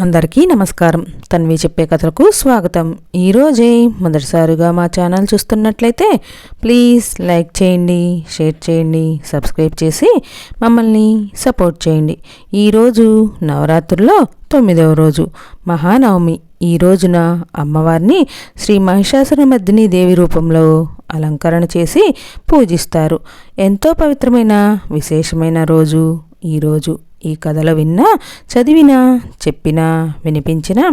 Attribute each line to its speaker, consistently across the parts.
Speaker 1: అందరికీ నమస్కారం. తన్వి చెప్పే కథలకు స్వాగతం. ఈరోజే మొదటిసారిగా మా ఛానల్ చూస్తున్నట్లయితే ప్లీజ్ లైక్ చేయండి, షేర్ చేయండి, సబ్స్క్రైబ్ చేసి మమ్మల్ని సపోర్ట్ చేయండి. ఈరోజు నవరాత్రుల్లో 9వ రోజు మహానవమి. ఈ రోజున అమ్మవారిని శ్రీ మహిషాసురమర్దిని దేవి రూపంలో అలంకరణ చేసి పూజిస్తారు. ఎంతో పవిత్రమైన విశేషమైన రోజు ఈరోజు. ఈ కథలు విన్నా, చదివినా, చెప్పినా, వినిపించినా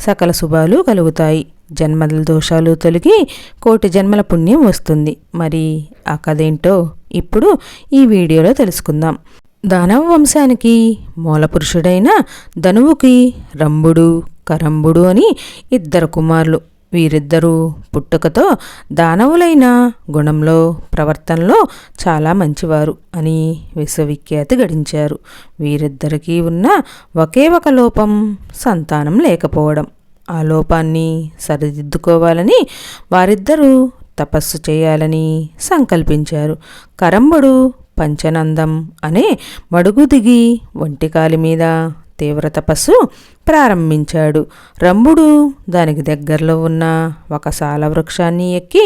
Speaker 1: సకల శుభాలు కలుగుతాయి. జన్మల దోషాలు తొలగి కోటి జన్మల పుణ్యం వస్తుంది. మరి ఆ కథ ఏంటో ఇప్పుడు ఈ వీడియోలో తెలుసుకుందాం. దానవ వంశానికి మూలపురుషుడైన ధనువుకి రంభుడు, కరంభుడు అని 2 కుమారులు. వీరిద్దరూ పుట్టుకతో దానవులైన గుణంలో, ప్రవర్తనలో చాలా మంచివారు అని విశ్వవిఖ్యాతి గడించారు. వీరిద్దరికీ ఉన్న ఒకే ఒక లోపం సంతానం లేకపోవడం. ఆ లోపాన్ని సరిదిద్దుకోవాలని వారిద్దరూ తపస్సు చేయాలని సంకల్పించారు. కరంబుడు పంచనందం అనే మడుగు దిగి ఒంటికాలి మీద తీవ్ర తపస్సు ప్రారంభించాడు. రంభుడు దానికి దగ్గరలో ఉన్న ఒక సాల వృక్షాన్ని ఎక్కి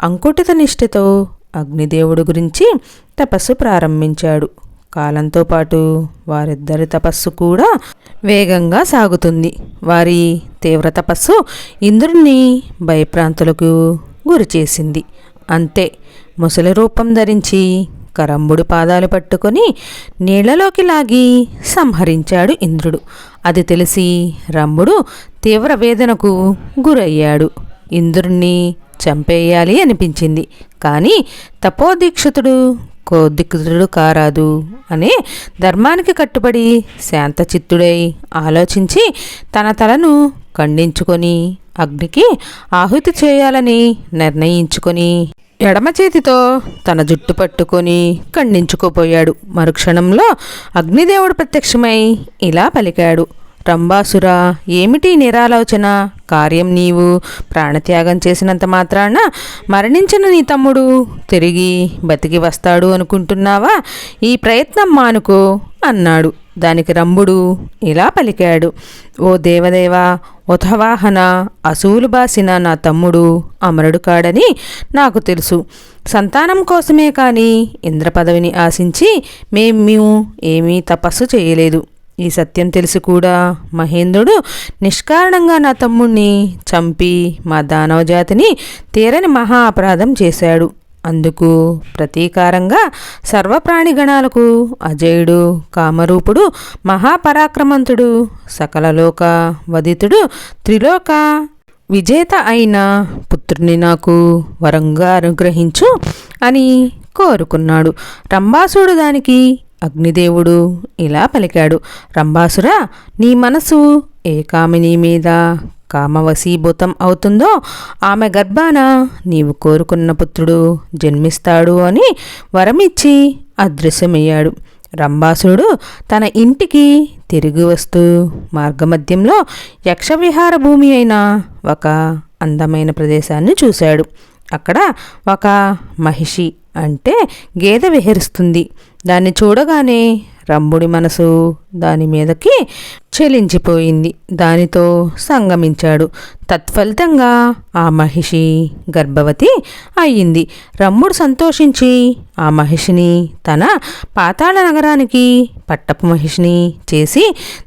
Speaker 1: అంకుటిత నిష్ఠతో అగ్నిదేవుడు గురించి తపస్సు ప్రారంభించాడు. కాలంతో పాటు వారిద్దరి తపస్సు కూడా వేగంగా సాగుతుంది. వారి తీవ్ర తపస్సు ఇంద్రుణ్ణి భయప్రాంతులకు గురిచేసింది. అంతే, ముసలి రూపం ధరించి కరంబుడి పాదాలు పట్టుకొని నీళ్లలోకి లాగి సంహరించాడు ఇంద్రుడు. అది తెలిసి రంభుడు తీవ్ర వేదనకు గురయ్యాడు. ఇంద్రుణ్ణి చంపేయాలి అనిపించింది. కానీ తపోదీక్షితుడు కోదిక్కుతుడు కారాదు అనే ధర్మానికి కట్టుబడి శాంతచిత్తుడై ఆలోచించి తన తలను ఖండించుకొని అగ్నికి ఆహుతి చేయాలని నిర్ణయించుకొని ఎడమ చేతితో తన జుట్టు పట్టుకొని ఖండించుకోపోయాడు. మరుక్షణంలో అగ్నిదేవుడు ప్రత్యక్షమై ఇలా పలికాడు: రంభాసురా, ఏమిటి నిరాలోచన కార్యం? నీవు ప్రాణత్యాగం చేసినంత మాత్రాన మరణించిన నీ తమ్ముడు తిరిగి బతికి వస్తాడు అనుకుంటున్నావా? ఈ ప్రయత్నం మానుకో అన్నాడు. దానికి రంభుడు ఇలా పలికాడు: ఓ దేవదేవా, ఉతవాహన అసూలు బాసిన నా తమ్ముడు అమరుడు కాడని నాకు తెలుసు. సంతానం కోసమే కానీ ఇంద్ర పదవిని ఆశించి మేము ఏమీ తపస్సు చేయలేదు. ఈ సత్యం తెలిసి కూడా మహేంద్రుడు నిష్కారణంగా నా తమ్ముణ్ణి చంపి మా దానవ జాతిని తీరని మహా అపరాధం చేశాడు. అందుకు ప్రతీకారంగా సర్వప్రాణిగణాలకు అజయుడు, కామరూపుడు, మహాపరాక్రమంతుడు, సకలలోక వదితుడు, త్రిలోక విజేత అయిన పుత్రుని నాకు వరంగా అనుగ్రహించు అని కోరుకున్నాడు. రంభాసుడు దానికి అగ్నిదేవుడు ఇలా పలికాడు: రంభాసురా, నీ మనసు ఏ కామిని మీద కామవశీభూతం అవుతుందో ఆమె గర్భాన నీవు కోరుకున్న పుత్రుడు జన్మిస్తాడు అని వరమిచ్చి అదృశ్యమయ్యాడు. రంభాసురుడు తన ఇంటికి తిరిగి వస్తూ మార్గమధ్యంలో యక్షవిహార భూమి అయిన ఒక అందమైన ప్రదేశాన్ని చూశాడు. అక్కడ ఒక మహిషి అంటే గేదె విహరిస్తుంది. దాన్ని చూడగానే రంభుడి మనసు దాని మీదకి చెలించిపోయింది. దానితో సంగమించాడు. తత్ఫలితంగా ఆ మహిషి గర్భవతి అయ్యింది. రంభుడు సంతోషించి ఆ మహిషిని తన పాతాళ నగరానికి పట్టపు మహిషిని చేసి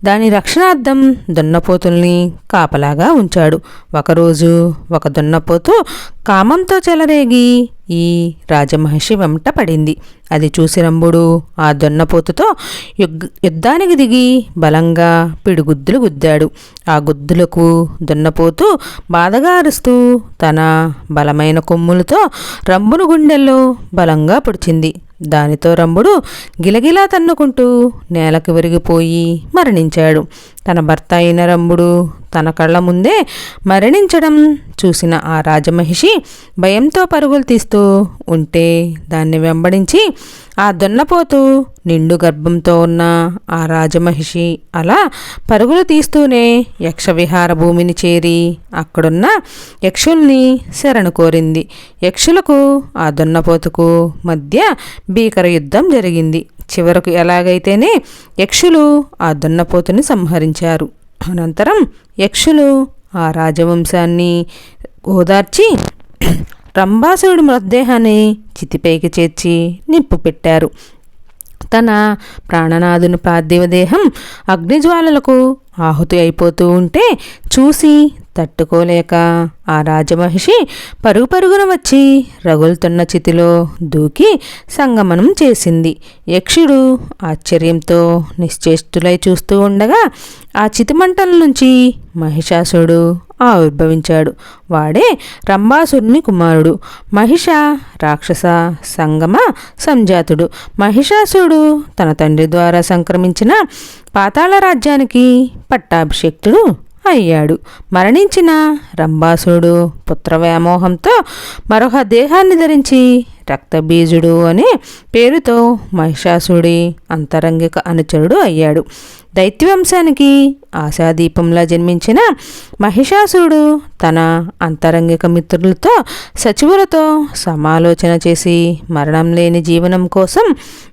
Speaker 1: దాని రక్షణార్థం దున్నపోతుల్ని కాపలాగా ఉంచాడు. ఒకరోజు ఒక దున్నపోతు కామంతో చెలరేగి ఈ రాజమహిషి వెంట పడింది. అది చూసి రంభుడు ఆ దున్నపోతుతో యుద్ధానికి దిగి బలంగా పిడిగుద్దులు గుద్దాడు. ఆ గుద్దులకు దున్నపోతూ బాధగా అరుస్తూ తన బలమైన కొమ్ములతో రంభుని గుండెల్లో బలంగా పొడిచింది. దానితో రంభుడు గిలగిలా తన్నుకుంటూ నేలకు విరిగిపోయి మరణించాడు. తన భర్త అయిన రంభుడు తన కళ్ళ ముందే మరణించడం చూసిన ఆ రాజమహిషి భయంతో పరుగులు తీస్తూ ఉంటే దాన్ని వెంబడించి ఆ దున్నపోతు నిండు గర్భంతో ఉన్న ఆ రాజమహిషి అలా పరుగులు తీస్తూనే యక్షవిహార భూమిని చేరి అక్కడున్న యక్షుల్ని శరణు కోరింది. యక్షులకు ఆ దున్నపోతుకు మధ్య భీకర యుద్ధం జరిగింది. చివరకు ఎలాగైతేనే యక్షులు ఆ దున్నపోతుని సంహరించారు. అనంతరం యక్షులు ఆ రాజవంశాన్ని ఓదార్చి రంభాసురుడి మృతదేహాన్ని చితిపైకి చేర్చి నిప్పు పెట్టారు. తన ప్రాణనాథుని పార్థివ దేహం అగ్నిజ్వాలలకు ఆహుతి అయిపోతూ ఉంటే చూసి తట్టుకోలేక ఆ రాజమహిషి పరుగు పరుగున వచ్చి రగులుతున్న చితిలో దూకి సంగమనం చేసింది. యక్షుడు ఆశ్చర్యంతో నిశ్చేష్టులై చూస్తూ ఉండగా ఆ చితిమంటల నుంచి మహిషాసురుడు ఆవిర్భవించాడు. వాడే రంభాసురుని కుమారుడు. మహిష రాక్షస సంగమ సంజాతుడు. మహిషాసురుడు తన తండ్రి ద్వారా సంక్రమించిన పాతాళ రాజ్యానికి పట్టాభిషిక్తుడు అయ్యాడు. మరణించిన రంభాసురుడు పుత్రవ్యామోహంతో మరొక దేహాన్ని ధరించి రక్తబీజుడు అనే పేరుతో మహిషాసురుడి అంతరంగిక అనుచరుడు అయ్యాడు. దైత్యవంశానికి ఆశాదీపంలా జన్మించిన మహిషాసురుడు తన అంతరంగిక మిత్రులతో సచివులతో సమాలోచన చేసి మరణం లేని జీవనం కోసం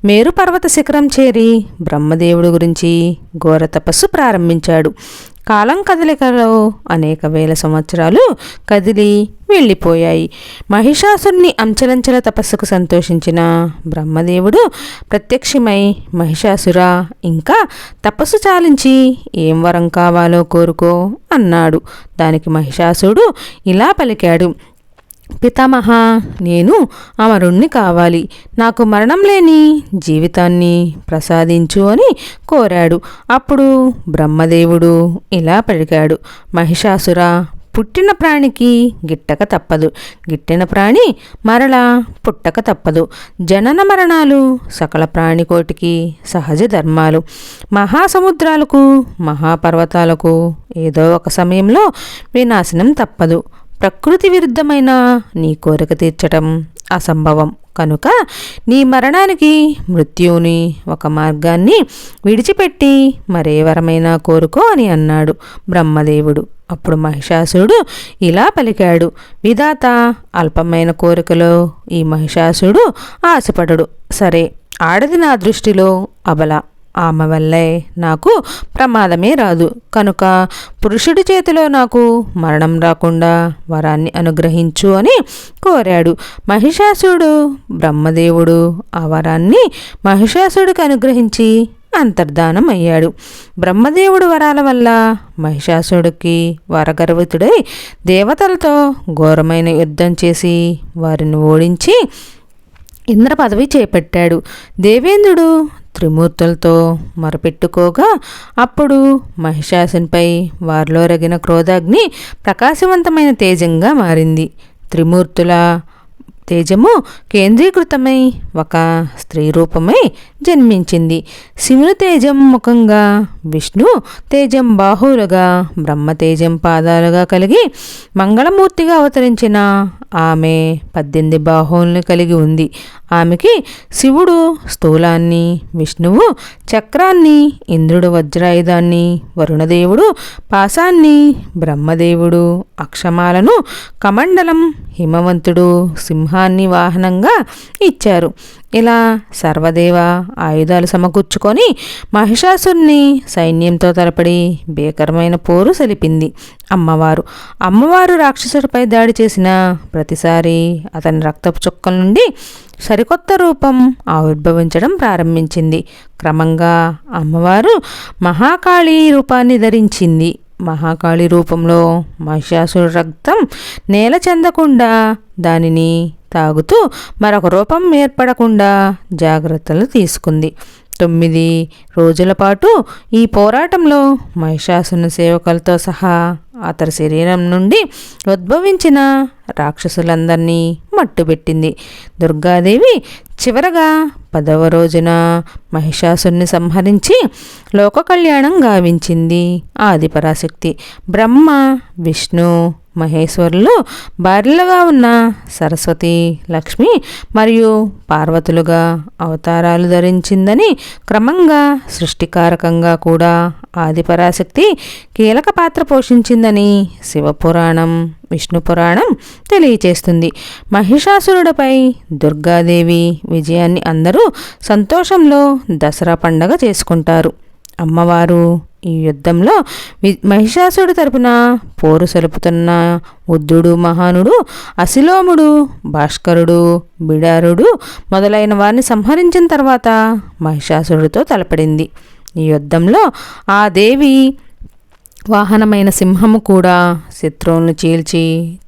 Speaker 1: మేరు పర్వత శిఖరం చేరి బ్రహ్మదేవుడి గురించి ఘోర తపస్సు ప్రారంభించాడు. కాలం కదలికలో అనేక వేల సంవత్సరాలు కదిలి వెళ్ళిపోయాయి. మహిషాసురుని అంచలంచల తపస్సుకు సంతోషించిన బ్రహ్మదేవుడు ప్రత్యక్షమై మహిషాసుర ఇంకా తపస్సు చాలించి ఏం వరం కావాలో కోరుకో అన్నాడు. దానికి మహిషాసురుడు ఇలా పలికాడు: పితామహ, నేను అమరుణ్ణి కావాలి. నాకు మరణం లేని జీవితాన్ని ప్రసాదించు అని కోరాడు. అప్పుడు బ్రహ్మదేవుడు ఇలా పలికాడు: మహిషాసుర, పుట్టిన ప్రాణికి గిట్టక తప్పదు, గిట్టిన ప్రాణి మరలా పుట్టక తప్పదు. జనన మరణాలు సకల ప్రాణికోటికి సహజ ధర్మాలు. మహాసముద్రాలకు మహాపర్వతాలకు ఏదో ఒక సమయంలో వినాశనం తప్పదు. ప్రకృతి విరుద్ధమైన నీ కోరిక తీర్చటం అసంభవం కనుక నీ మరణానికి మృత్యువుని ఒక మార్గాన్ని విడిచిపెట్టి మరే వరమైనా కోరుకో అని అన్నాడు బ్రహ్మదేవుడు. అప్పుడు మహిషాసురుడు ఇలా పలికాడు: విధాత అల్పమైన కోరికలో ఈ మహిషాసురుడు ఆశపడడు. సరే, ఆడది నా దృష్టిలో అబల, ఆమె వల్లే నాకు ప్రమాదమే రాదు కనుక పురుషుడి చేతిలో నాకు మరణం రాకుండా వరాన్ని అనుగ్రహించు అని కోరాడు. మహిషాసురుడు బ్రహ్మదేవుడు ఆ వరాన్ని మహిషాసురుడికి అనుగ్రహించి అంతర్ధానం అయ్యాడు. బ్రహ్మదేవుడు వరాల వల్ల మహిషాసురుడికి వరగర్వితుడై దేవతలతో ఘోరమైన యుద్ధం చేసి వారిని ఓడించి ఇంద్ర పదవి చేపట్టాడు. దేవేంద్రుడు త్రిమూర్తులతో మొరపెట్టుకోగా అప్పుడు మహిషాసునిపై వారిలో రగిన క్రోధాగ్ని ప్రకాశవంతమైన తేజంగా మారింది. త్రిమూర్తుల తేజము కేంద్రీకృతమై ఒక స్త్రీ రూపమై జన్మించింది. శివుని తేజం ముఖంగా, విష్ణు తేజం బాహువులుగా, బ్రహ్మతేజం పాదాలుగా కలిగి మంగళమూర్తిగా అవతరించిన ఆమె 18 బాహువులను కలిగి ఉంది. ఆమెకి శివుడు స్థూలాన్ని, విష్ణువు చక్రాన్ని, ఇంద్రుడు వజ్రాయుధాన్ని, వరుణదేవుడు పాశాన్ని, బ్రహ్మదేవుడు అక్షమాలను, కమండలం, హిమవంతుడు సింహాన్ని వాహనంగా ఇచ్చారు. ఇలా సర్వదేవ ఆయుధాలు సమకూర్చుకొని మహిషాసురుని సైన్యంతో తలపడి భీకరమైన పోరు సలిపింది. అమ్మవారు రాక్షసుడిపై దాడి చేసిన ప్రతిసారి అతని రక్తపు చుక్కల నుండి సరికొత్త రూపం ఆవిర్భవించడం ప్రారంభించింది. క్రమంగా అమ్మవారు మహాకాళి రూపాన్ని ధరించింది. మహాకాళి రూపంలో మహిషాసురుడి రక్తం నేల చెందకుండా, దానిని తాగుతూ మరొక రూపం ఏర్పడకుండా జాగ్రత్తలు తీసుకుంది. 9 రోజుల పాటు ఈ పోరాటంలో మహిషాసుని సేవకులతో సహా అతని శరీరం నుండి ఉద్భవించిన రాక్షసులందరినీ మట్టుబెట్టింది. దుర్గాదేవి చివరగా 10వ రోజున మహిషాసుని సంహరించి లోక కళ్యాణం గావించింది. ఆదిపరాశక్తి బ్రహ్మ, విష్ణు, మహేశ్వరులు భార్యలుగా ఉన్న సరస్వతి, లక్ష్మి మరియు పార్వతులుగా అవతారాలు ధరించిందని, క్రమంగా సృష్టికారకంగా కూడా ఆదిపరాశక్తి కీలక పాత్ర పోషించిందని శివపురాణం, విష్ణు పురాణం తెలియచేస్తుంది. మహిషాసురుడిపై దుర్గాదేవి విజయాన్ని అందరూ సంతోషంలో దసరా పండగ చేసుకుంటారు. అమ్మవారు ఈ యుద్ధంలో మహిషాసుడి తరపున పోరు సలుపుతున్న ఉద్ధుడు మహానుడు, అసిలోముడు, భాస్కరుడు, బిడారుడు మొదలైన వారిని సంహరించిన తర్వాత మహిషాసురుడితో తలపడింది. ఈ యుద్ధంలో ఆ దేవి వాహనమైన సింహము కూడా శత్రువులను చీల్చి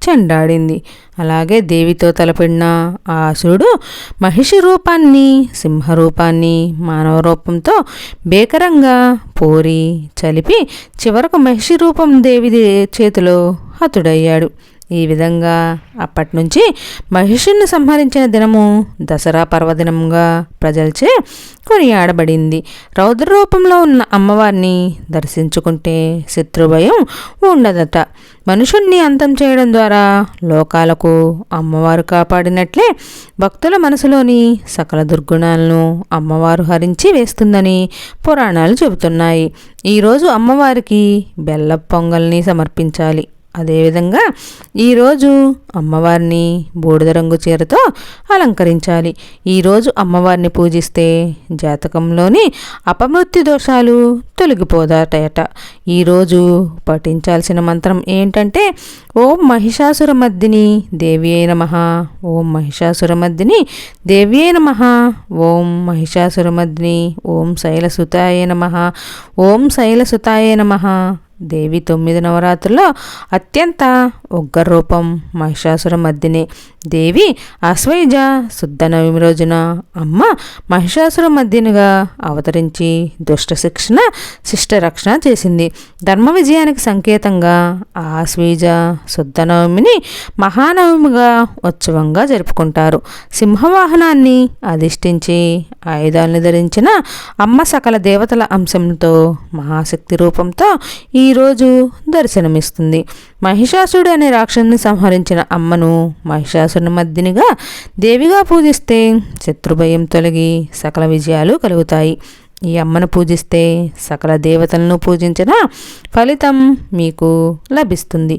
Speaker 1: చెండాడింది. అలాగే దేవితో తలపడిన ఆ అసురుడు మహిషి రూపాన్ని, సింహరూపాన్ని మానవ రూపంతో భీకరంగా పోరి చలిపి చివరకు మహిషి రూపం దేవి చేతిలో హతుడయ్యాడు. ఈ విధంగా అప్పటి నుంచి మహిషుణ్ణి సంహరించిన దినము దసరా పర్వదినంగా ప్రజలచే కొనియాడబడింది. రౌద్ర రూపంలో ఉన్న అమ్మవారిని దర్శించుకుంటే శత్రుభయం ఉండదట. మనుషుణ్ణి అంతం చేయడం ద్వారా లోకాలకు అమ్మవారు కాపాడినట్లే భక్తుల మనసులోని సకల దుర్గుణాలను అమ్మవారు హరించి వేస్తుందని పురాణాలు చెబుతున్నాయి. ఈరోజు అమ్మవారికి బెల్లపు పొంగల్ని సమర్పించాలి. అదేవిధంగా ఈరోజు అమ్మవారిని బూడిద రంగు చీరతో అలంకరించాలి. ఈరోజు అమ్మవారిని పూజిస్తే జాతకంలోని అపమృత్యు దోషాలు తొలగిపోతాయట. ఈరోజు పఠించాల్సిన మంత్రం ఏంటంటే ఓం మహిషాసురమర్దిని దేవ్యై నమః, ఓం మహిషాసురమర్దిని దేవ్యై నమః, ఓం మహిషాసురమర్దిని ఓం శైలసుతాయ నమః, ఓం శైలసుతాయ నమః. దేవి 9 నవరాత్రుల్లో అత్యంత ఉగ్రరూపం మహిషాసురమర్దిని. దేవి ఆశ్వయుజ శుద్ధ నవమి రోజున అమ్మ మహిషాసురమర్దినిగా అవతరించి దుష్ట శిక్షణ, శిష్ట రక్షణ చేసింది. ధర్మ విజయానికి సంకేతంగా ఆశ్వయుజ శుద్ధ నవమిని మహానవమిగా ఉత్సవంగా జరుపుకుంటారు. సింహవాహనాన్ని అధిష్ఠించి ఆయుధాలను ధరించిన అమ్మ సకల దేవతల అంశంతో మహాశక్తి రూపంతో ఈరోజు దర్శనమిస్తుంది. మహిషాసుడు అనే రాక్షసుని సంహరించిన అమ్మను మహిషాసురమర్దినిగా దేవిగా పూజిస్తే శత్రుభయం తొలగి సకల విజయాలు కలుగుతాయి. ఈ అమ్మను పూజిస్తే సకల దేవతలను పూజించిన ఫలితం మీకు లభిస్తుంది.